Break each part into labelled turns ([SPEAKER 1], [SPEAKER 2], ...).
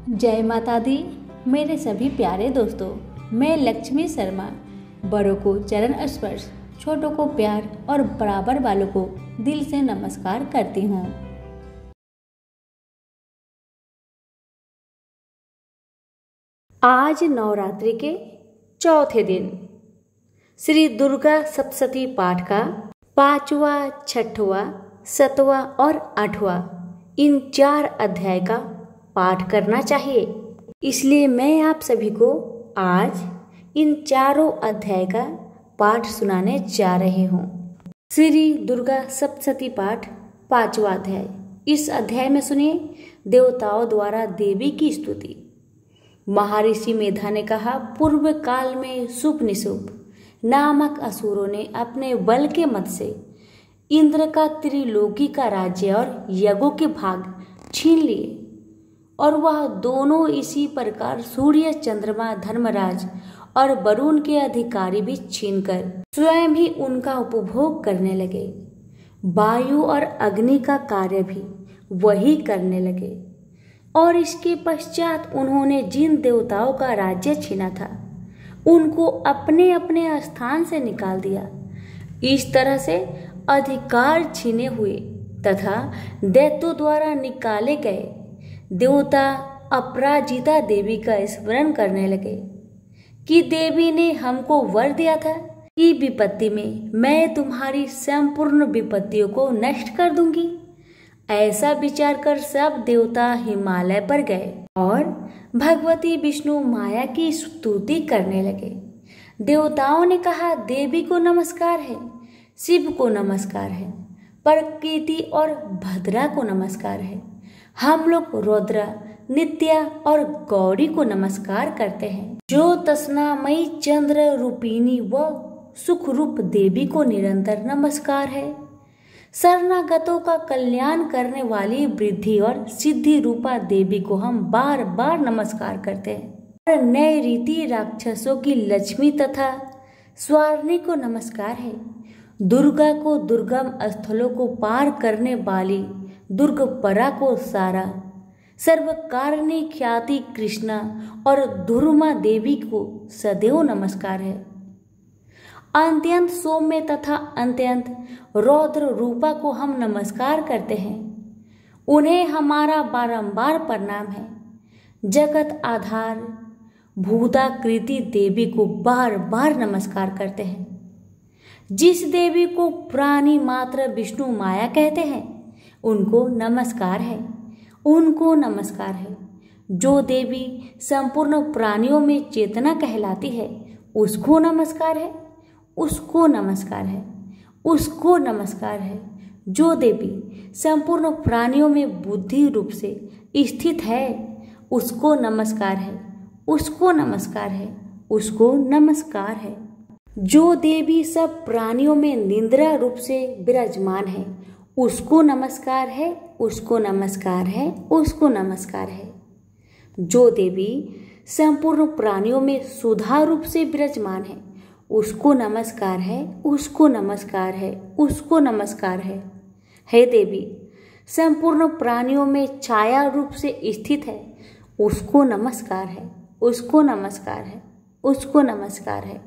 [SPEAKER 1] जय माता दी। मेरे सभी प्यारे दोस्तों, मैं लक्ष्मी शर्मा बड़ों को चरण स्पर्श, छोटों को प्यार और बराबर वालों को दिल से नमस्कार करती हूँ। आज नवरात्रि के चौथे दिन श्री दुर्गा सप्तशती पाठ का 5वां, 6वां, 7वां और 8वां इन 4 अध्याय का पाठ करना चाहिए। इसलिए मैं आप सभी को आज इन चारों अध्याय का पाठ सुनाने जा रही हूँ। श्री दुर्गा सप्तशती पाठ 5वां अध्याय। इस अध्याय में सुनिए देवताओं द्वारा देवी की स्तुति। महर्षि मेधा ने कहा, पूर्व काल में शुभ निशुभ नामक असुरों ने अपने बल के मत से इंद्र का त्रिलोकी का राज्य और यज्ञों के भाग छीन लिए, और वह दोनों इसी प्रकार सूर्य, चंद्रमा, धर्मराज और वरुण के अधिकारी भी छीनकर स्वयं ही उनका उपभोग करने लगे। वायु और अग्नि का कार्य भी वही करने लगे, और इसके पश्चात उन्होंने जिन देवताओं का राज्य छीना था उनको अपने अपने स्थान से निकाल दिया। इस तरह से अधिकार छीने हुए तथा दैत्यों द्वारा निकाले गए देवता अपराजिता देवी का स्मरण करने लगे कि देवी ने हमको वर दिया था कि विपत्ति में मैं तुम्हारी संपूर्ण विपत्तियों को नष्ट कर दूंगी। ऐसा विचार कर सब देवता हिमालय पर गए और भगवती विष्णु माया की स्तुति करने लगे। देवताओं ने कहा, देवी को नमस्कार है, शिव को नमस्कार है, प्रकृति और भद्रा को नमस्कार है। हम लोग रुद्रा, नित्या और गौरी को नमस्कार करते हैं। जो तस्नामयी चंद्र रूपिणी व सुख रूप देवी को निरंतर नमस्कार है। शरणागतों का कल्याण करने वाली वृद्धि और सिद्धि रूपा देवी को हम बार बार नमस्कार करते हैं। नए रीति राक्षसों की लक्ष्मी तथा स्वार्णी को नमस्कार है। दुर्गा को दुर्गम स्थलों को पार करने वाली दुर्गपरा को सारा, सर्वकारिणी ख्याति कृष्णा और धुर्मा देवी को सदैव नमस्कार है। अत्यंत सौम्य तथा अत्यंत रौद्र रूपा को हम नमस्कार करते हैं। उन्हें हमारा बारंबार प्रणाम है। जगत आधार भूताकृति देवी को बार बार नमस्कार करते हैं। जिस देवी को प्राणी मात्र विष्णु माया कहते हैं उनको नमस्कार है, उनको नमस्कार है। जो देवी संपूर्ण प्राणियों में चेतना कहलाती है उसको नमस्कार है, उसको नमस्कार है, उसको नमस्कार है। जो देवी संपूर्ण प्राणियों में बुद्धि रूप से स्थित है उसको नमस्कार है, उसको नमस्कार है, उसको नमस्कार है। जो देवी सब प्राणियों में निद्रा रूप से विराजमान है उसको नमस्कार है, उसको नमस्कार है, उसको नमस्कार है। जो देवी संपूर्ण प्राणियों में सुधा रूप से विराजमान है उसको नमस्कार है, उसको नमस्कार है, उसको नमस्कार है। हे देवी संपूर्ण प्राणियों में छाया रूप से स्थित है उसको नमस्कार है, उसको नमस्कार है, उसको नमस्कार है।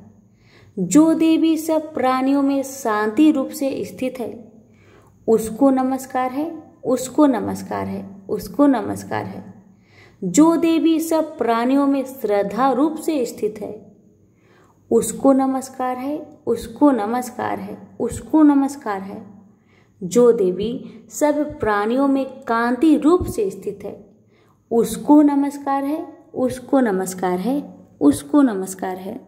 [SPEAKER 1] जो देवी सब प्राणियों में शांति रूप से स्थित है उसको नमस्कार है, उसको नमस्कार है, उसको नमस्कार है। जो देवी सब प्राणियों में श्रद्धा रूप से स्थित है उसको नमस्कार है, उसको नमस्कार है, उसको नमस्कार है। जो देवी सब प्राणियों में कांति रूप से स्थित है उसको नमस्कार है, उसको नमस्कार है, उसको नमस्कार है।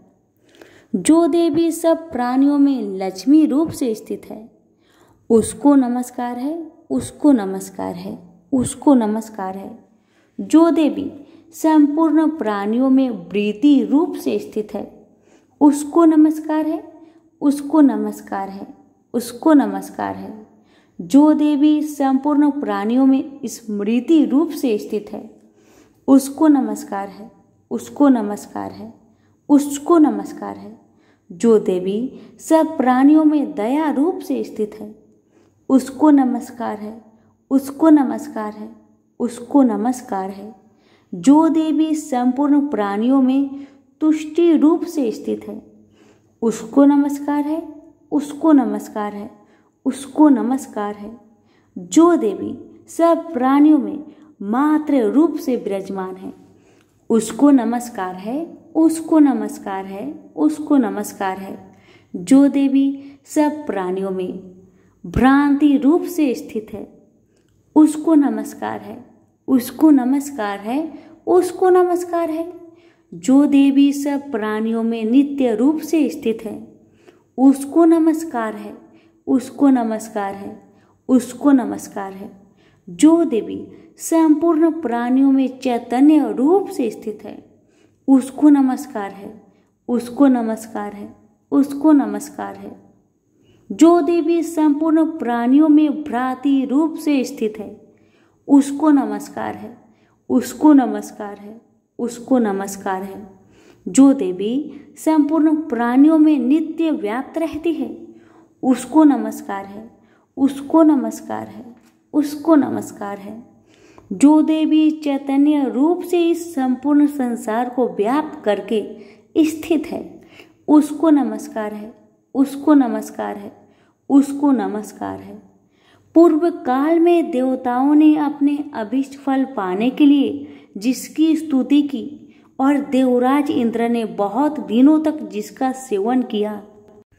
[SPEAKER 1] जो देवी सब प्राणियों में लक्ष्मी रूप से स्थित है उसको नमस्कार है, उसको नमस्कार है, उसको नमस्कार है। जो देवी संपूर्ण प्राणियों में वृत्ति रूप से स्थित है उसको नमस्कार है, उसको नमस्कार है, उसको नमस्कार है। जो देवी संपूर्ण प्राणियों में स्मृति रूप से स्थित है उसको नमस्कार है, उसको नमस्कार है, उसको नमस्कार है। जो देवी सब प्राणियों में दया रूप से स्थित है उसको नमस्कार है, उसको नमस्कार है, उसको नमस्कार है। जो देवी संपूर्ण प्राणियों में तुष्टि रूप से स्थित है, उसको नमस्कार है, उसको नमस्कार है, उसको नमस्कार है। जो देवी सब प्राणियों में मात्र रूप से विराजमान है, उसको नमस्कार है, उसको नमस्कार है, उसको नमस्कार है। जो देवी सब प्राणियों में भ्रांति रूप से स्थित है, उसको नमस्कार है, उसको नमस्कार है, उसको नमस्कार है। जो देवी सब प्राणियों में नित्य रूप से स्थित है, उसको नमस्कार है, उसको नमस्कार है, उसको नमस्कार है। जो देवी संपूर्ण प्राणियों में चैतन्य रूप से स्थित है, उसको नमस्कार है, उसको नमस्कार है, उसको नमस्कार है। जो देवी संपूर्ण प्राणियों में भ्रांति रूप से स्थित है, उसको नमस्कार है, उसको नमस्कार है, उसको नमस्कार है। जो देवी संपूर्ण प्राणियों में नित्य व्याप्त रहती है, उसको नमस्कार है, उसको नमस्कार है, उसको नमस्कार है। जो देवी चैतन्य रूप से इस संपूर्ण संसार को व्याप्त करके स्थित है, उसको नमस्कार है, उसको नमस्कार है, उसको नमस्कार है। पूर्व काल में देवताओं ने अपने अभीष्ट फल पाने के लिए जिसकी स्तुति की और देवराज इंद्र ने बहुत दिनों तक जिसका सेवन किया,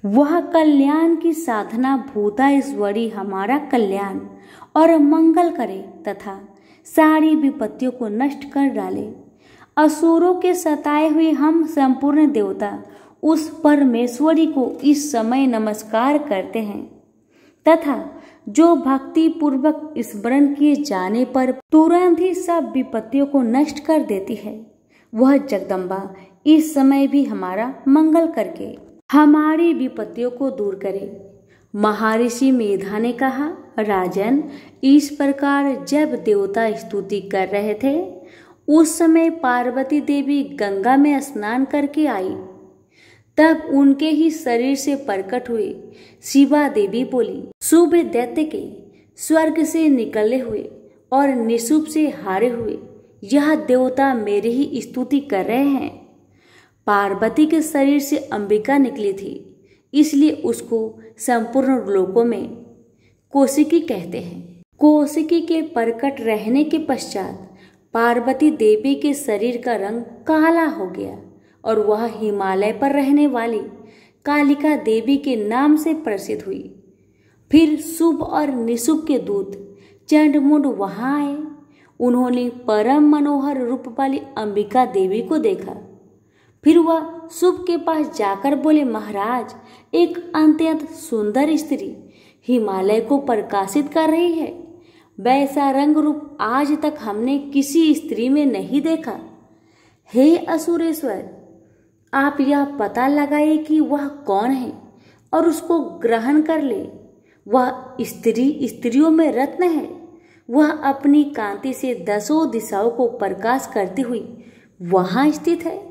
[SPEAKER 1] वह कल्याण की साधना भूता ईश्वरी हमारा कल्याण और मंगल करे तथा सारी विपत्तियों को नष्ट कर डाले। असुरों के सताए हुए हम संपूर्ण देवता उस परमेश्वरी को इस समय नमस्कार करते हैं तथा जो भक्ति पूर्वक स्मरण किए जाने पर तुरंत ही सब विपत्तियों को नष्ट कर देती है, वह जगदम्बा इस समय भी हमारा मंगल करके हमारी विपत्तियों को दूर करे। महर्षि मेधा ने कहा, राजन, इस प्रकार जब देवता स्तुति कर रहे थे, उस समय पार्वती देवी गंगा में स्नान करके आई। तब उनके ही शरीर से प्रकट हुए शिवा देवी बोली, शुभ दैत्य के स्वर्ग से निकले हुए और निशुभ से हारे हुए यह देवता मेरी ही स्तुति कर रहे हैं। पार्वती के शरीर से अंबिका निकली थी, इसलिए उसको संपूर्ण लोकों में कौशिकी कहते हैं। कौशिकी के प्रकट रहने के पश्चात पार्वती देवी के शरीर का रंग काला हो गया और वह हिमालय पर रहने वाली कालिका देवी के नाम से प्रसिद्ध हुई। फिर शुभ और निशुभ के दूत चंडमुंड वहां आए। उन्होंने परम मनोहर रूप वाली अंबिका देवी को देखा। फिर वह शुभ के पास जाकर बोले, महाराज, एक अत्यंत सुंदर स्त्री हिमालय को प्रकाशित कर रही है। वैसा रंग रूप आज तक हमने किसी स्त्री में नहीं देखा। हे असुरेश्वर, आप यह पता लगाइए कि वह कौन है और उसको ग्रहण कर ले। वह स्त्री स्त्रियों में रत्न है। वह अपनी कांति से दसों दिशाओं को प्रकाश करती हुई वहां स्थित है,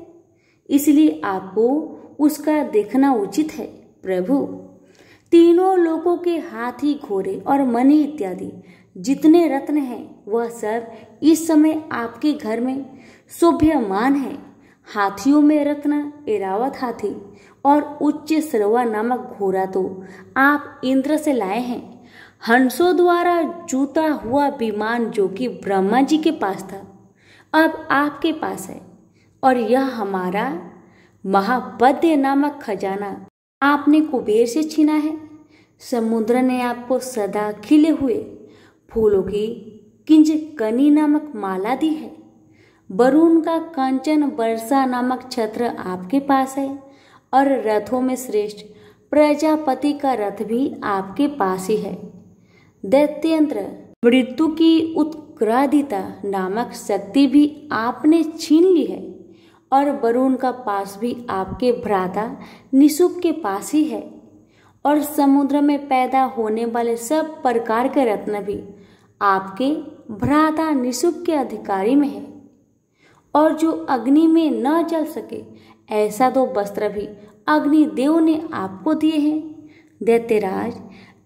[SPEAKER 1] इसलिए आपको उसका देखना उचित है। प्रभु, तीनों लोकों के हाथी, घोड़े और मणि इत्यादि जितने रत्न हैं, वह सब इस समय आपके घर में शोभ्यमान है। हाथियों में रत्न ऐरावत हाथी और उच्च श्रवा नामक घोड़ा तो आप इंद्र से लाए हैं। हंसों द्वारा जूता हुआ विमान जो कि ब्रह्मा जी के पास था, अब आपके पास है। और यह हमारा महापद्य नामक खजाना आपने कुबेर से छीना है। समुद्र ने आपको सदा खिले हुए फूलों की किंजकनी नामक माला दी है। वरुण का कंचन वर्षा नामक छत्र आपके पास है और रथों में श्रेष्ठ प्रजापति का रथ भी आपके पास ही है। दैत्यंत्र मृत्यु की उत्क्रादिता नामक शक्ति भी आपने छीन ली है और वरुण का पास भी आपके भ्राता निशुभ के पास ही है। और समुद्र में पैदा होने वाले सब प्रकार के रत्न भी आपके भ्राता निशुभ के अधिकारी में है। और जो अग्नि में न जल सके ऐसा दो वस्त्र भी अग्निदेव ने आपको दिए हैं। दैत्यराज,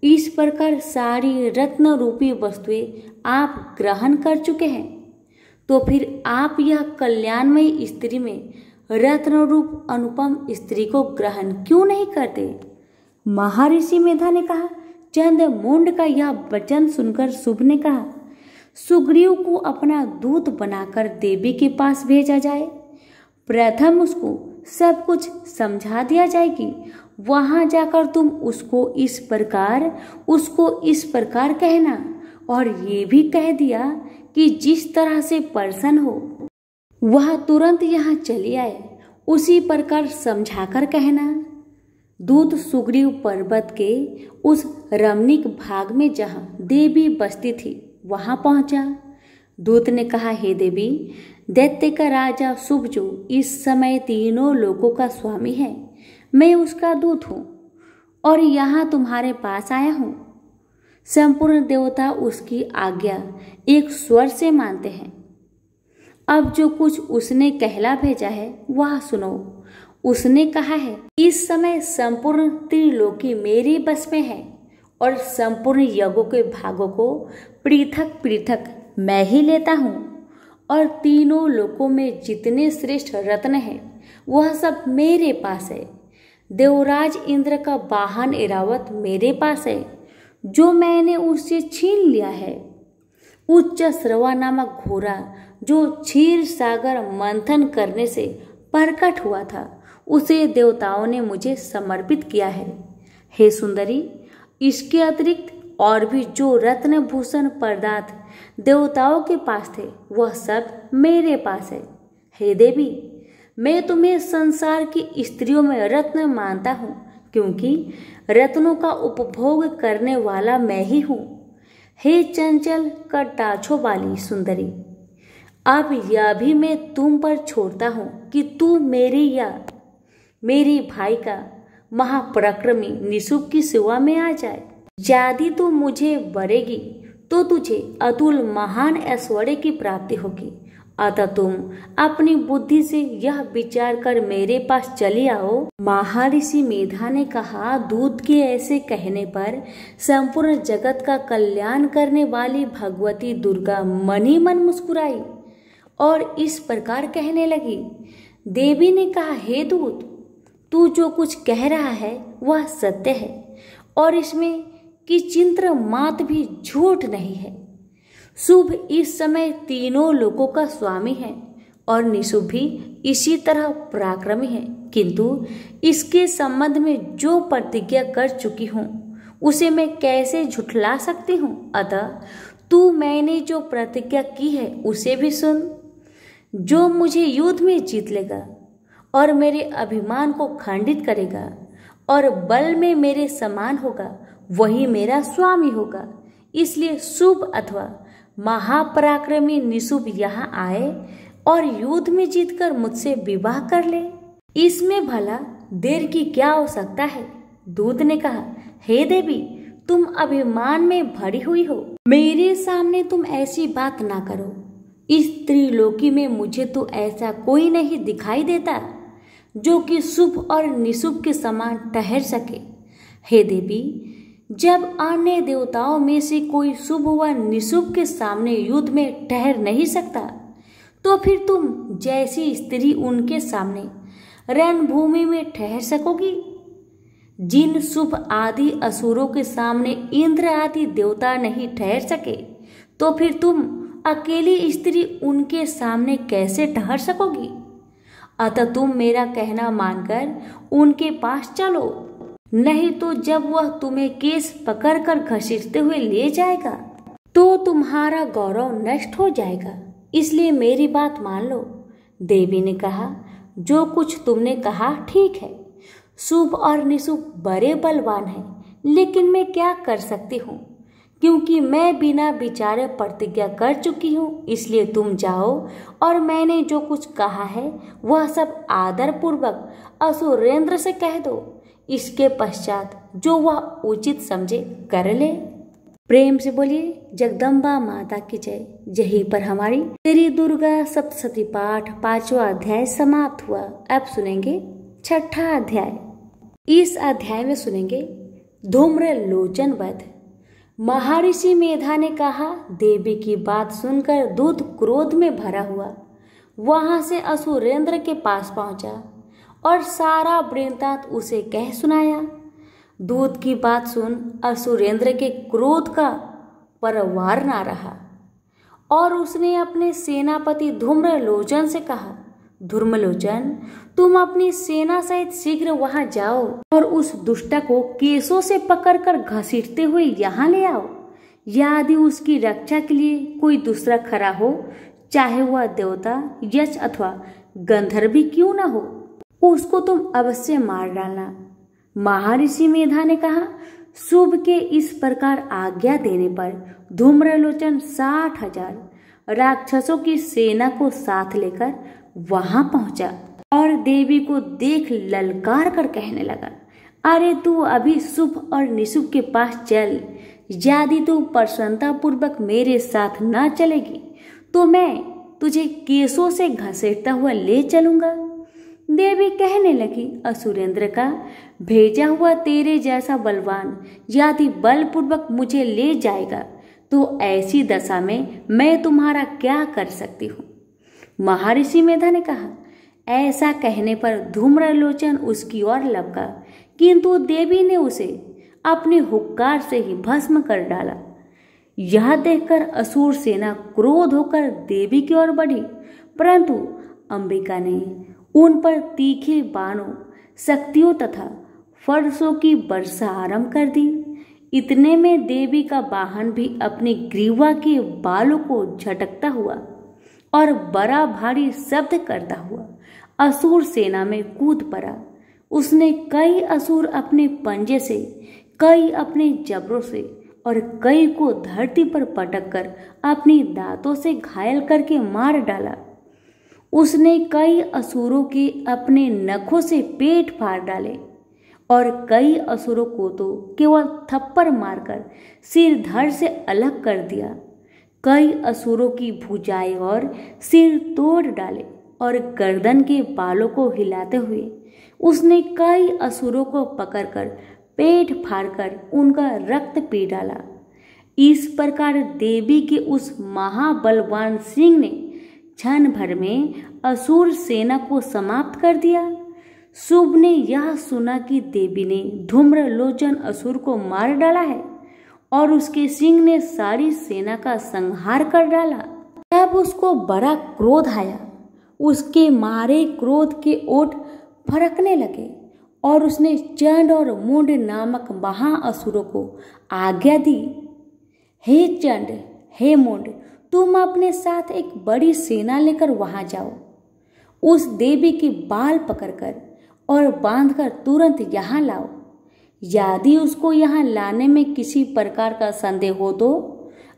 [SPEAKER 1] इस प्रकार सारी रत्न रूपी वस्तुएं आप ग्रहण कर चुके हैं, तो फिर आप यह कल्याणमयी स्त्री में रत्न रूप अनुपम स्त्री को ग्रहण क्यों नहीं करते? महर्षि मेधा ने कहा। चंद्रमुंड का यह वचन सुनकर शुभ ने कहा, सुग्रीव को अपना दूत बनाकर देवी के पास भेजा जाए। प्रथम उसको सब कुछ समझा दिया जाए कि वहां जाकर तुम उसको इस प्रकार कहना, और ये भी कह दिया कि जिस तरह से प्रसन्न हो वह तुरंत यहाँ चली आए, उसी प्रकार समझाकर कहना। दूत सुग्रीव पर्वत के उस रमणीक भाग में जहाँ देवी बसती थी वहां पहुंचा। दूत ने कहा, हे देवी, दैत्य का राजा शुभ जो इस समय तीनों लोकों का स्वामी है, मैं उसका दूत हूँ और यहाँ तुम्हारे पास आया हूँ। संपूर्ण देवता उसकी आज्ञा एक स्वर से मानते हैं। अब जो कुछ उसने कहला भेजा है वह सुनो। उसने कहा है, इस समय संपूर्ण त्रिलोकी मेरी बस में है और संपूर्ण यज्ञों के भागों को पृथक पृथक मैं ही लेता हूँ, और तीनों लोकों में जितने श्रेष्ठ रत्न हैं वह सब मेरे पास है। देवराज इंद्र का वाहन ऐरावत मेरे पास है, जो मैंने उससे छीन लिया है। उच्च श्रवा नामक घोड़ा जो क्षीर सागर मंथन करने से प्रकट हुआ था, उसे देवताओं ने मुझे समर्पित किया है। हे सुंदरी, इसके अतिरिक्त और भी जो रत्न भूषण पदार्थ देवताओं के पास थे वह सब मेरे पास है। हे देवी, मैं तुम्हें संसार की स्त्रियों में रत्न मानता हूँ, क्योंकि रत्नों का उपभोग करने वाला मैं ही हूँ। हे चंचल कटाक्षों वाली सुंदरी, अब यह भी मैं तुम पर छोड़ता हूँ कि तू मेरी या मेरी भाई का महापराक्रमी निशुभ की सेवा में आ जाए। यदि तू मुझे वरेगी तो तुझे अतुल महान ऐश्वर्य की प्राप्ति होगी। अतः तुम अपनी बुद्धि से यह विचार कर मेरे पास चली आओ। महर्षि मेधा ने कहा, दूत के ऐसे कहने पर संपूर्ण जगत का कल्याण करने वाली भगवती दुर्गा मन ही मन मुस्कुराई और इस प्रकार कहने लगी। देवी ने कहा, हे दूत, तू जो कुछ कह रहा है वह सत्य है और इसमें किंचित मात्र भी झूठ नहीं है। शुभ इस समय तीनों लोकों का स्वामी है और निशुभ भी इसी तरह पराक्रमी है, किंतु इसके संबंध में जो प्रतिज्ञा कर चुकी हूँ उसे मैं कैसे झुठला सकती हूँ। अतः तू मैंने जो प्रतिज्ञा की है उसे भी सुन। जो मुझे युद्ध में जीत लेगा और मेरे अभिमान को खंडित करेगा और बल में मेरे समान होगा, वही मेरा स्वामी होगा। इसलिए शुभ अथवा महापराक्रमी निशुभ यहाँ आए और युद्ध में जीतकर मुझसे विवाह कर ले। इसमें भला देर की क्या आवश्यकता है? दूत ने कहा, हे देवी, तुम अभिमान में भरी हुई हो, मेरे सामने तुम ऐसी बात ना करो। इस त्रिलोकी में मुझे तो ऐसा कोई नहीं दिखाई देता जो कि शुभ और निशुभ के समान ठहर सके। हे देवी, जब अन्य देवताओं में से कोई शुभ व निशुभ के सामने युद्ध में ठहर नहीं सकता, तो फिर तुम जैसी स्त्री उनके सामने रणभूमि में ठहर सकोगी। जिन शुभ आदि असुरों के सामने इंद्र आदि देवता नहीं ठहर सके, तो फिर तुम अकेली स्त्री उनके सामने कैसे ठहर सकोगी? अतः तुम मेरा कहना मानकर उनके पास चलो, नहीं तो जब वह तुम्हें केस पकड़कर घसीटते हुए ले जाएगा तो तुम्हारा गौरव नष्ट हो जाएगा। इसलिए मेरी बात मान लो। देवी ने कहा, जो कुछ तुमने कहा ठीक है। शुभ और निशुभ बड़े बलवान हैं, लेकिन मैं क्या कर सकती हूँ, क्योंकि मैं बिना विचारे प्रतिज्ञा कर चुकी हूँ। इसलिए तुम जाओ और मैंने जो कुछ कहा है वह सब आदर पूर्वक असुरेंद्र से कह दो। इसके पश्चात जो वह उचित समझे कर ले। प्रेम से बोलिए जगदम्बा माता की जय। यहीं पर हमारी श्री दुर्गा सप्तशती पाठ 5वां अध्याय समाप्त हुआ। अब सुनेंगे 6ठा अध्याय। इस अध्याय में सुनेंगे धूम्र लोचन वध। महर्षि मेधा ने कहा। देवी की बात सुनकर दूत क्रोध में भरा हुआ वहां से असुरेंद्र के पास पहुंचा और सारा वृत्तांत उसे कह सुनाया। दूत की बात सुन असुरेंद्र के क्रोध का परवार ना रहा और उसने अपने सेनापति धूम्रलोचन से कहा, धूम्रलोचन, तुम अपनी सेना सहित शीघ्र वहां जाओ और उस दुष्टा को केसों से पकड़कर घसीटते हुए यहाँ ले आओ। यदि उसकी रक्षा के लिए कोई दूसरा खड़ा हो, चाहे वह देवता, यक्ष अथवा गंधर्व भी क्यों ना हो, उसको तुम अवश्य मार डालना। महर्षि मेधा ने कहा। शुभ के इस प्रकार आज्ञा देने पर धूम्रलोचन 60,000 राक्षसों की सेना को साथ लेकर वहां पहुंचा और देवी को देख ललकार कर कहने लगा, अरे तू अभी शुभ और निशुभ के पास चल। यदि तू प्रसन्नता पूर्वक मेरे साथ न चलेगी तो मैं तुझे केसों से घसीटता हुआ ले चलूंगा। देवी कहने लगी, असुरेंद्र का भेजा हुआ तेरे जैसा बलवान यदि बलपूर्वक मुझे ले जाएगा तो ऐसी दशा में मैं तुम्हारा क्या कर सकती हूँ। महर्षि मेधा ने कहा। ऐसा कहने पर धूम्रलोचन उसकी ओर लपका, किंतु देवी ने उसे अपने हुक्कार से ही भस्म कर डाला। यह देखकर असुर सेना क्रोध होकर देवी की ओर बढ़ी, परंतु अंबिका ने उन पर तीखे बाणों, शक्तियों तथा फरसों की वर्षा आरंभ कर दी। इतने में देवी का वाहन भी अपनी ग्रीवा के बालों को झटकता हुआ और बड़ा भारी शब्द करता हुआ असुर सेना में कूद पड़ा। उसने कई असुर अपने पंजे से, कई अपने जबरों से और कई को धरती पर पटक कर अपनी दांतों से घायल करके मार डाला। उसने कई असुरों के अपने नखों से पेट फाड़ डाले और कई असुरों को तो केवल थप्पड़ मारकर सिर धड़ से अलग कर दिया। कई असुरों की भुजाएं और सिर तोड़ डाले और गर्दन के बालों को हिलाते हुए उसने कई असुरों को पकड़कर पेट फाड़कर उनका रक्त पी डाला। इस प्रकार देवी के उस महाबलवान सिंह ने क्षण भर में असुर सेना को समाप्त कर दिया। शुभ ने यह सुना कि देवी ने धूम्रलोचन असुर को मार डाला है और उसके सिंह ने सारी सेना का संहार कर डाला। तब उसको बड़ा क्रोध आया। उसके मारे क्रोध के ओठ फड़कने लगे और उसने चंड और मुंड नामक महाअसुरों को आज्ञा दी, हे चंड, हे मुंड, तुम अपने साथ एक बड़ी सेना लेकर वहां जाओ। उस देवी के बाल पकड़कर और बांधकर तुरंत यहाँ लाओ। यदि उसको यहाँ लाने में किसी प्रकार का संदेह हो तो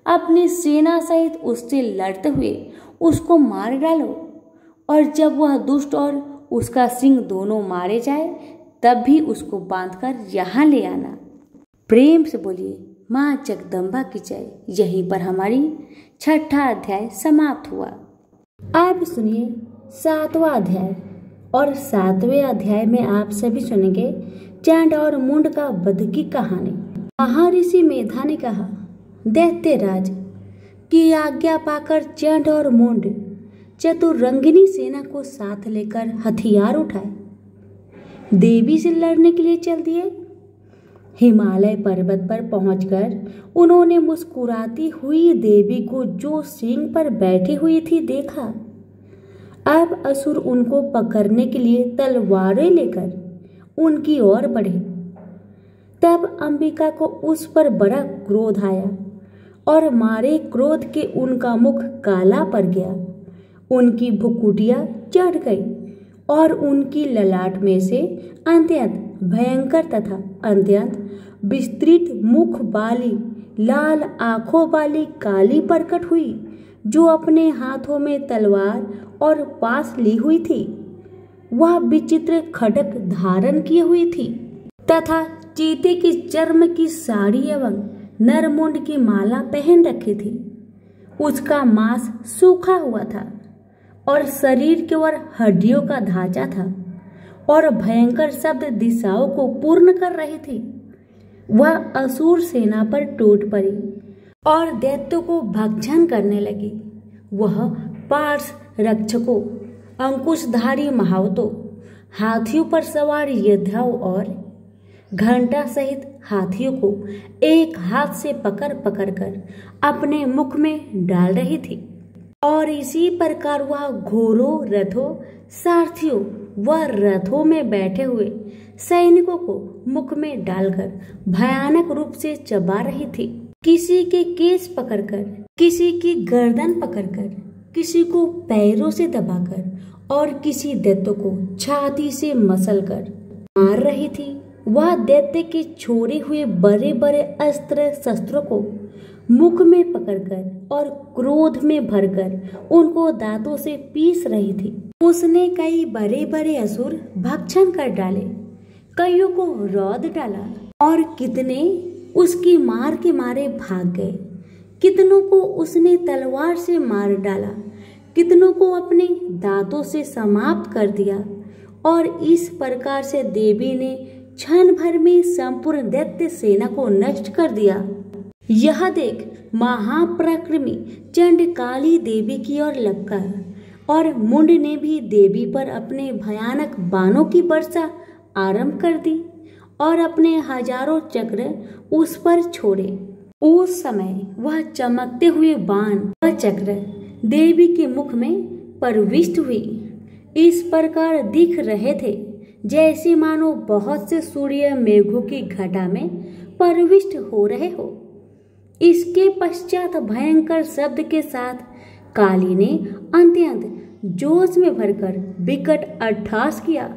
[SPEAKER 1] अपनी सेना सहित उससे लड़ते हुए उसको मार डालो और जब वह दुष्ट और उसका सिंह दोनों मारे जाए तब भी उसको बांधकर यहाँ ले आना। प्रेम से बोलिए माँ जगदम्बा की जय। यहीं पर हमारी 6ठा अध्याय समाप्त हुआ। अब सुनिए 7वां अध्याय और 7वें अध्याय में आप सभी सुनेंगे चंड और मुंड का वध की कहानी। महर्षि मेधा ने कहा, दैत्यराज की आज्ञा पाकर चंड और मुंड चतुरंगिनी सेना को साथ लेकर हथियार उठाए देवी से लड़ने के लिए चल दिए। हिमालय पर्वत पर पहुंचकर उन्होंने मुस्कुराती हुई देवी को जो सिंह पर बैठी हुई थी देखा। अब असुर उनको पकड़ने के लिए तलवारें लेकर उनकी ओर बढ़े। तब अंबिका को उस पर बड़ा क्रोध आया और मारे क्रोध के उनका मुख काला पड़ गया। उनकी भुकुटियां चढ़ गई और उनकी ललाट में से अत्यंत भयंकर तथा अत्यंत विस्तृत मुख वाली लाल आंखों वाली काली प्रकट हुई, जो अपने हाथों में तलवार और पास ली हुई थी। वह विचित्र खड्ग धारण किए हुई थी तथा चीते के चर्म की साड़ी एवं नरमुंड की माला पहन रखी थी। उसका मांस सूखा हुआ था और शरीर के ओर हड्डियों का ढांचा था और भयंकर शब्द दिशाओं को पूर्ण कर रही थी। वह असुर सेना पर टूट पड़ी और दैत्यों को भक्षण करने लगी। वह पार्श रक्षकों, अंकुशधारी महावतों, हाथियों पर सवार योद्धाओं और घंटा सहित हाथियों को एक हाथ से पकड़ पकड़ कर अपने मुख में डाल रही थी। और इसी प्रकार वह घोड़ों, रथों, सारथियों व रथों में बैठे हुए सैनिकों को मुख में डालकर भयानक रूप से चबा रही थी। किसी के केस पकड़कर, किसी की गर्दन पकड़कर, किसी को पैरों से दबाकर और किसी दैत्य को छाती से मसलकर मार रही थी। वह दैत्य के छोड़े हुए बड़े बड़े अस्त्र शस्त्रों को मुख में पकड़कर और क्रोध में भरकर उनको दांतों से पीस रही थी। उसने कई बड़े बड़े असुर भक्षण कर डाले, कईयों को रौंद डाला और कितने उसकी मार के मारे भाग गए। कितनों को उसने तलवार से मार डाला, कितनों को अपने दांतों से समाप्त कर दिया। और इस प्रकार से देवी ने क्षण भर में संपूर्ण दैत्य सेना को नष्ट कर दिया। यह देख महापराक्रमी चंडकाली देवी की ओर लपका और मुंड ने भी देवी पर अपने भयानक बाणों की वर्षा आरंभ कर दी और अपने हजारों चक्र उस पर छोड़े। उस समय वह चमकते हुए बाण व चक्र देवी के मुख में प्रविष्ट हुई। इस प्रकार दिख रहे थे जैसे मानो बहुत से सूर्य मेघों की घटा में प्रविष्ट हो रहे हो। इसके पश्चात भयंकर शब्द के साथ काली ने अत्यंत जोश में भरकर विकट अट्टहास किया।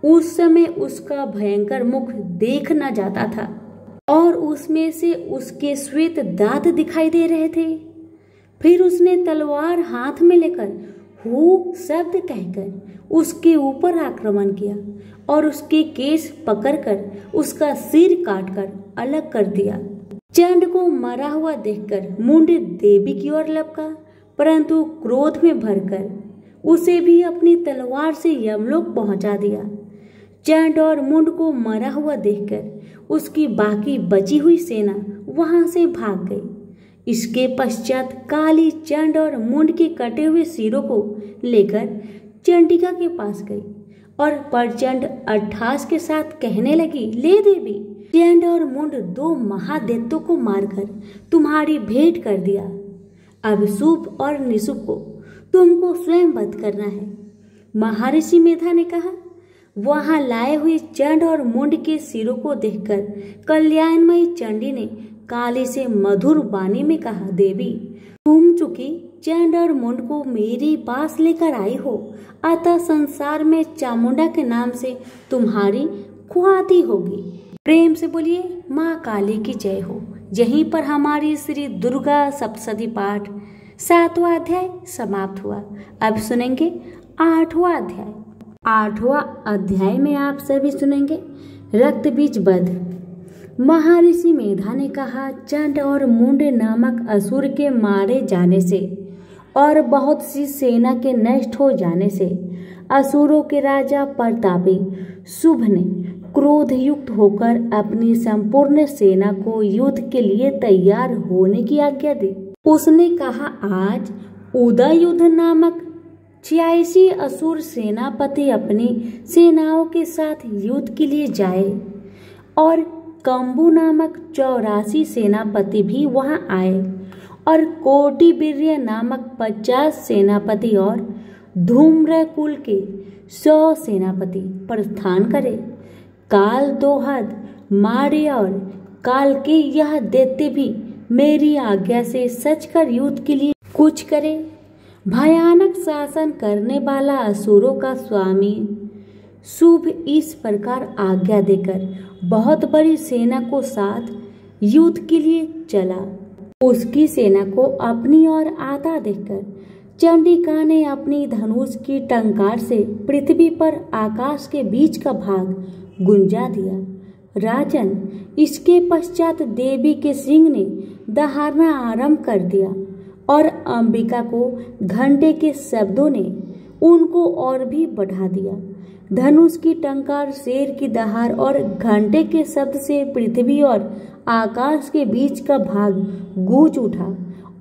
[SPEAKER 1] उस समय उसका भयंकर मुख देख न जाता था और उसमें से उसके श्वेत दांत दिखाई दे रहे थे। फिर उसने तलवार हाथ में लेकर हू शब्द कहकर उसके ऊपर आक्रमण किया और उसके केस पकड़कर उसका सिर काटकर अलग कर दिया। चंड को मरा हुआ देखकर मुंड देवी की ओर लपका, परंतु क्रोध में भरकर उसे भी अपनी तलवार से यमलोक पहुंचा दिया। चंड और मुंड को मरा हुआ देखकर उसकी बाकी बची हुई सेना वहां से भाग गई। इसके पश्चात काली चंड और मुंड के कटे हुए सिरों को लेकर चंडिका के पास गई और प्रचंड अट्टहास के साथ कहने लगी, ले देवी, चंड और मुंड दो महादैत्यों को मारकर तुम्हारी भेंट कर दिया। अब शुभ और निशुभ को तुमको स्वयं वध करना है। महर्षि मेधा ने कहा। वहां लाए हुए चंड और मुंड के सिरों को देखकर कल्याणमयी चंडी ने काली से मधुर वाणी में कहा, देवी, तुम चूंकि चंड और मुंड को मेरे पास लेकर आई हो, अतः संसार में चामुंडा के नाम से तुम्हारी ख्याति होगी। प्रेम से बोलिए माँ काली की जय हो। यहीं पर हमारी श्री दुर्गा सप्तशती पाठ 7वां अध्याय समाप्त हुआ। अब सुनेंगे 8वां अध्याय। 8वां अध्याय में आप सभी सुनेंगे रक्त बीज वध। महर्षि मेधा ने कहा, चंड और मुंड नामक असुर के मारे जाने से और बहुत सी सेना के नष्ट हो जाने से असुरों के राजा प्रतापी शुभ ने क्रोध युक्त होकर अपनी संपूर्ण सेना को युद्ध के लिए तैयार होने की आज्ञा दी। उसने कहा, आज उदय युद्ध नामक 86 असुर सेनापति अपनी सेनाओं के साथ युद्ध के लिए जाए और कंबु नामक 84 सेनापति भी वहां आए और कोटि वीर्य नामक 50 सेनापति और धूम्र कुल के 100 सेनापति प्रस्थान करे। काल दोहद मारे और काल के यह दैत्य भी मेरी आज्ञा से सच कर युद्ध के लिए कुछ करे। भयानक शासन करने वाला असुरों का स्वामी शुभ इस प्रकार आज्ञा देकर बहुत बड़ी सेना को साथ युद्ध के लिए चला। उसकी सेना को अपनी ओर आता देखकर चंडिका ने अपनी धनुष की टंकार से पृथ्वी पर आकाश के बीच का भाग गुंजा दिया। राजन, इसके पश्चात देवी के सिंह ने दहाड़ना आरंभ कर दिया और अंबिका को घंटे के शब्दों ने उनको और भी बढ़ा दिया। धनुष की टंकार, शेर की दहाड़ और घंटे के शब्द से पृथ्वी और आकाश के बीच का भाग गूंज उठा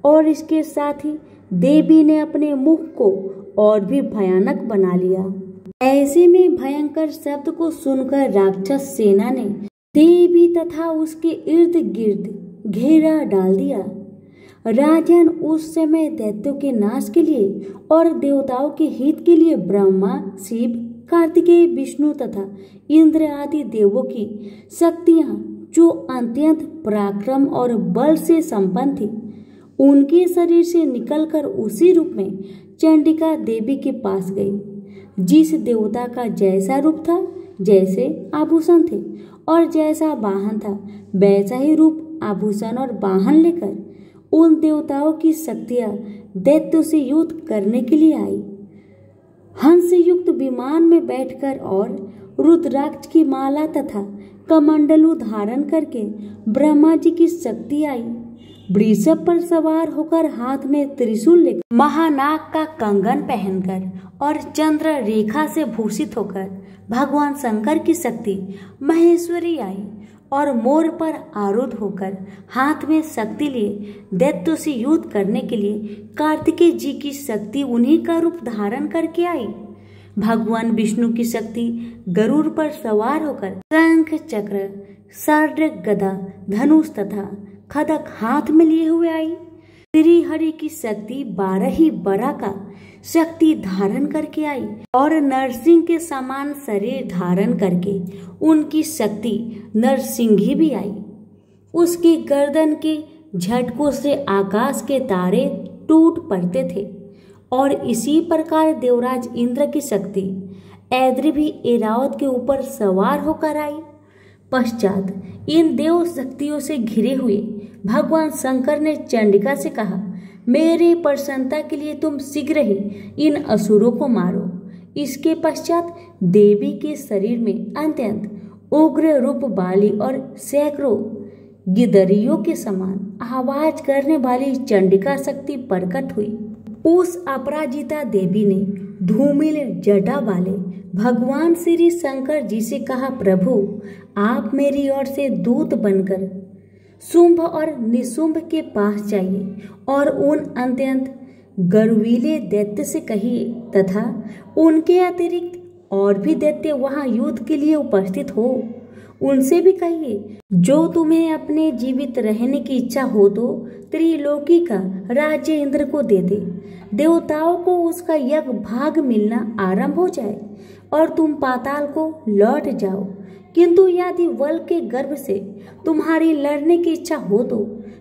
[SPEAKER 1] और इसके साथ ही देवी ने अपने मुख को और भी भयानक बना लिया। ऐसे में भयंकर शब्द को सुनकर राक्षस सेना ने देवी तथा उसके इर्द गिर्द घेरा डाल दिया। राजन उस समय दैत्यों के नाश के लिए और देवताओं के हित के लिए ब्रह्मा, शिव, कार्तिकेय, विष्णु तथा इंद्र आदि देवों की शक्तियां जो अत्यंत पराक्रम और बल से संपन्न थी, उनके शरीर से निकलकर उसी रूप में चंडिका देवी के पास गई। जिस देवता का जैसा रूप था, जैसे आभूषण थे और जैसा वाहन था, वैसा ही रूप, आभूषण और वाहन लेकर उन देवताओं की शक्तियां दैत्यों से युद्ध करने के लिए आई। हंस युक्त विमान में बैठकर और रुद्राक्ष की माला तथा कमंडलू धारण करके ब्रह्मा जी की शक्ति आई। वृषभ पर सवार होकर हाथ में त्रिशूल लेकर, महानाग का कंगन पहनकर और चंद्र रेखा से भूषित होकर भगवान शंकर की शक्ति महेश्वरी आई और मोर पर आरूढ़ होकर हाथ में शक्ति लिए दैत्यों से युद्ध करने के लिए कार्तिकेय जी की शक्ति उन्हीं का रूप धारण करके आई। भगवान विष्णु की शक्ति गरुड़ पर सवार होकर शंख, चक्र, सर्ड, गदा, धनुष तथा खदक हाथ में लिए हुए आई। श्री हरि की शक्ति 12 ही बरा का शक्ति धारण करके आई और नरसिंह के समान शरीर धारण करके उनकी शक्ति नरसिंही भी आई। उसकी गर्दन के झटकों से आकाश के तारे टूट पड़ते थे और इसी प्रकार देवराज इंद्र की शक्ति ऐद्री भी ऐरावत के ऊपर सवार होकर आई। पश्चात इन देव शक्तियों से घिरे हुए भगवान शंकर ने चंडिका से कहा, मेरे प्रसन्नता के लिए तुम शीघ्र ही इन असुरों को मारो। इसके पश्चात देवी के शरीर में अत्यंत उग्र रूप वाली और सैकड़ों गिदरियों के समान आवाज करने वाली चंडिका शक्ति प्रकट हुई। उस अपराजिता देवी ने धूमिल जटा वाले भगवान श्री शंकर जी से कहा, प्रभु आप मेरी ओर से दूत बनकर शुंभ और निशुंभ के पास जाइए और उन अत्यंत गर्वीले दैत्य से कहिए तथा उनके अतिरिक्त और भी दैत्य वहां युद्ध के लिए उपस्थित हो, उनसे भी कहिए, जो तुम्हें अपने जीवित रहने की इच्छा हो तो त्रिलोकी का राज्य इंद्र को दे दे। देवताओं को उसका यज्ञ भाग मिलना आरंभ हो जाए और तुम पाताल को लौट जाओ। किंतु यदि वल के गर्भ से तुम्हारी लड़ने की इच्छा हो तो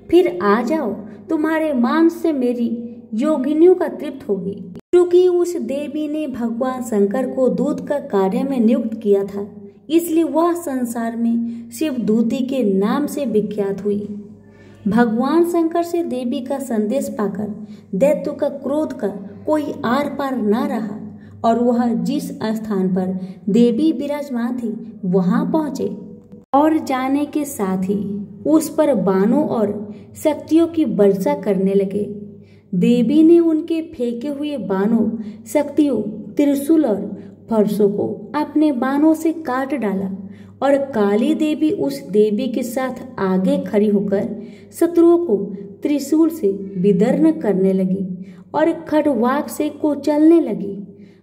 [SPEAKER 1] फिर आ जाओ, तुम्हारे मांस से मेरी योगिनियों का तृप्त होगी। क्योंकि उस देवी ने भगवान शंकर को दूत का कार्य में नियुक्त किया था, इसलिए वह संसार में शिवदूती के नाम से विख्यात हुई। भगवान शंकर से देवी का संदेश पाकर दैत्यों का क्रोध का कोई आर पार न रहा और वह जिस स्थान पर देवी विराजमान थी वहां पहुंचे और जाने के साथ ही उस पर बाणों और शक्तियों की वर्षा करने लगे। देवी ने उनके फेंके हुए बाणों, शक्तियों, त्रिशूल और फरसों को अपने बाणों से काट डाला और काली देवी उस देवी के साथ आगे खड़ी होकर शत्रुओं को त्रिशूल से विदर्न करने लगी और खड़वाक से कुचलने लगी।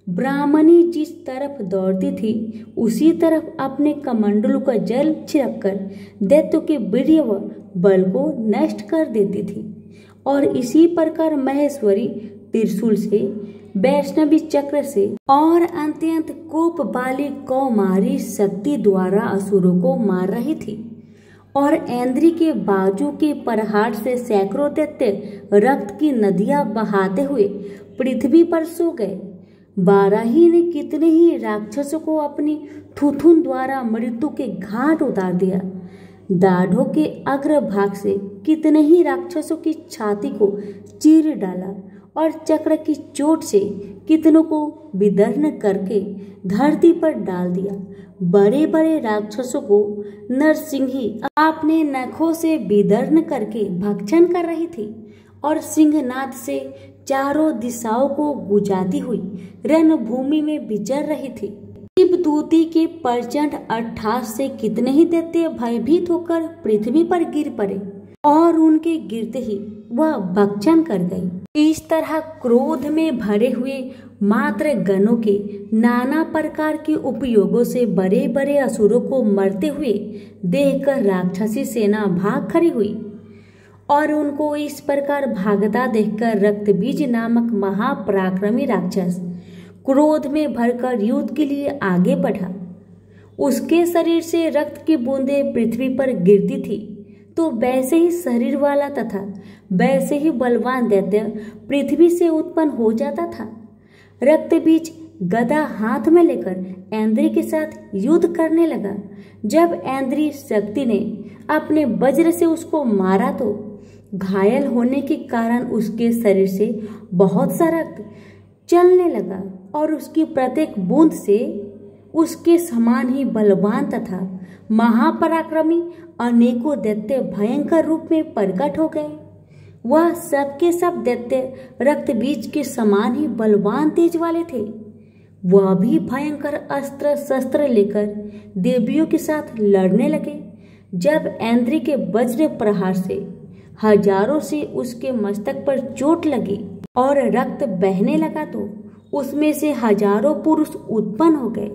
[SPEAKER 1] ब्राह्मणी जिस तरफ दौड़ती थी उसी तरफ अपने कमंडलों का जल छिड़ककर दैत्यों के वीर्य व बल को नष्ट कर देती थी और इसी प्रकार महेश्वरी त्रिशूल से, वैष्णवी चक्र से और अत्यंत कोप वाली कौमारी शक्ति द्वारा असुरों को मार रही थी और ऐन्द्री के बाजू के प्रहार से सैकड़ों दैत्य रक्त की नदियां बहाते हुए पृथ्वी पर सो गए। बाराही ने कितने ही राक्षसों को अपनी थुथुन द्वारा मृत्यु के घाट उतार दिया। दाढ़ों के अग्रभाग से कितने ही राक्षसों की छाती को चीर डाला और चक्र की चोट से कितनों को विदर्न करके धरती पर डाल दिया। बड़े बड़े राक्षसों को नरसिंही अपने नखों से विदर्न करके भक्षण कर रही थी और सिंहनाद से चारों दिशाओं को गुजाती हुई रणभूमि में विचर रही थी। शिवदूती के प्रचंड अट्टहास से कितने ही दैत्य भयभीत होकर पृथ्वी पर गिर पड़े और उनके गिरते ही वह भक्षण कर गई। इस तरह क्रोध में भरे हुए मात्र गणों के नाना प्रकार के उपयोगों से बड़े बड़े असुरों को मरते हुए देखकर राक्षसी सेना भाग खड़ी हुई और उनको इस प्रकार भागता देखकर रक्तबीज नामक महापराक्रमी राक्षस क्रोध में भरकर युद्ध के लिए आगे बढ़ा। उसके शरीर से रक्त की बूंदें पृथ्वी पर गिरती थी तो वैसे ही शरीर वाला तथा वैसे ही बलवान दैत्य पृथ्वी से उत्पन्न हो जाता था। रक्तबीज गदा हाथ में लेकर ऐन्द्री के साथ युद्ध करने लगा। जब ऐन्द्री शक्ति ने अपने वज्र से उसको मारा तो घायल होने के कारण उसके शरीर से बहुत सा रक्त चलने लगा और उसकी प्रत्येक बूंद से उसके समान ही बलवान तथा महापराक्रमी अनेकों दैत्य भयंकर रूप में प्रकट हो गए। वह सबके सब दैत्य रक्तबीज के समान ही बलवान तेज वाले थे। वह भी भयंकर अस्त्र शस्त्र लेकर देवियों के साथ लड़ने लगे। जब ऐन्द्री के वज्र प्रहार से हजारों से उसके मस्तक पर चोट लगी और रक्त बहने लगा तो उसमें से हजारों पुरुष उत्पन्न हो गए।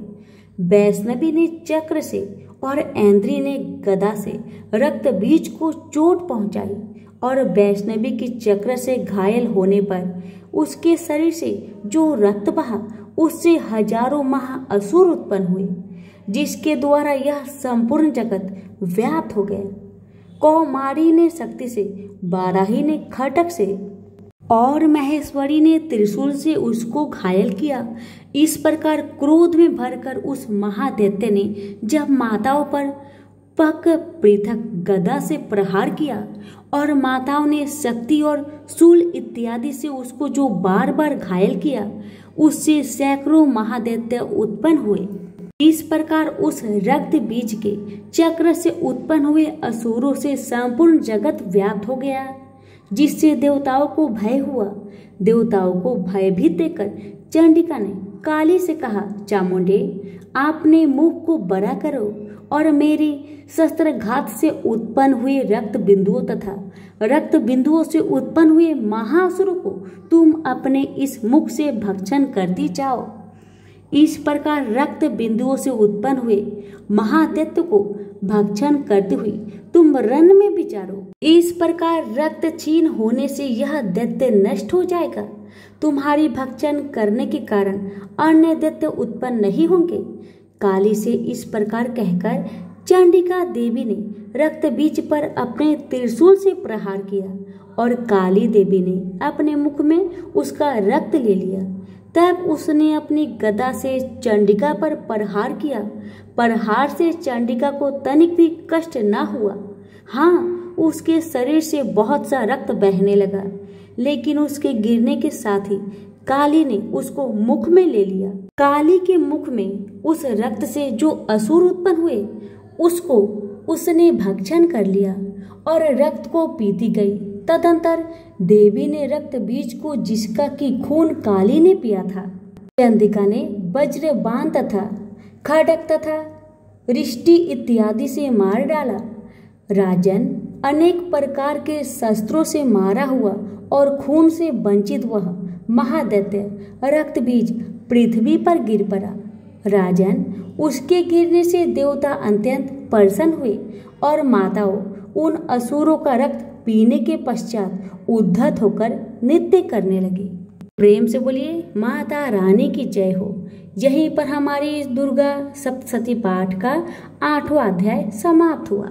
[SPEAKER 1] वैष्णवी ने चक्र से और ऐन्द्री ने गदा से रक्तबीज को चोट पहुंचाई और वैष्णवी के चक्र से घायल होने पर उसके शरीर से जो रक्त बहा उससे हजारों महाअसुर उत्पन्न हुए, जिसके द्वारा यह संपूर्ण जगत व्याप्त हो गया। कौमारी ने शक्ति से, बाराही ने खटक से और महेश्वरी ने त्रिशूल से उसको घायल किया। इस प्रकार क्रोध में भरकर उस महादैत्य ने जब माताओं पर पक पृथक गदा से प्रहार किया और माताओं ने शक्ति और शूल इत्यादि से उसको जो बार बार घायल किया, उससे सैकड़ों महादैत्य उत्पन्न हुए। इस प्रकार उस रक्त बीज के चक्र से उत्पन्न हुए असुरों से संपूर्ण जगत व्याप्त हो गया, जिससे देवताओं को भय हुआ। देवताओं को भयभीत देखकर चंडिका ने काली से कहा, चामुंडे, आपने मुख को बड़ा करो और मेरी शस्त्रघात से उत्पन्न हुए रक्त बिंदुओं तथा रक्त बिंदुओं से उत्पन्न हुए महाअसुरों को तुम अपने इस मुख से भक्षण करती जाओ। इस प्रकार रक्त बिंदुओं से उत्पन्न हुए महादैत्य को भक्षण करते हुए तुम रण में विचारो। इस प्रकार रक्त क्षीण होने से यह दैत्य नष्ट हो जाएगा। तुम्हारी भक्षण करने के कारण अन्य दैत्य उत्पन्न नहीं होंगे। काली से इस प्रकार कहकर चंडिका देवी ने रक्त बीज पर अपने त्रिशूल से प्रहार किया और काली देवी ने अपने मुख में उसका रक्त ले लिया। तब उसने अपनी गदा से चंडिका पर प्रहार किया। प्रहार से चंडिका को तनिक भी कष्ट न हुआ। हाँ, उसके शरीर से बहुत सा रक्त बहने लगा, लेकिन उसके गिरने के साथ ही काली ने उसको मुख में ले लिया। काली के मुख में उस रक्त से जो असुर उत्पन्न हुए उसको उसने भक्षण कर लिया और रक्त को पीती गई। तदंतर देवी ने रक्त बीज को, जिसका की खून काली ने पिया था, चंडिका ने वज्र बाण तथा खड्ग तथा रिष्टि इत्यादि से मार डाला। राजन, अनेक प्रकार के शस्त्रों से मारा हुआ और खून से वंचित वह महादैत्य रक्त बीज पृथ्वी पर गिर पड़ा। राजन, उसके गिरने से देवता अत्यंत प्रसन्न हुए और माताओं उन असुरों का रक्त पीने के पश्चात उद्धत होकर नृत्य करने लगी। प्रेम से बोलिए माता रानी की जय हो। यहीं पर हमारी इस दुर्गा सप्तशती पाठ का 8वां अध्याय समाप्त हुआ।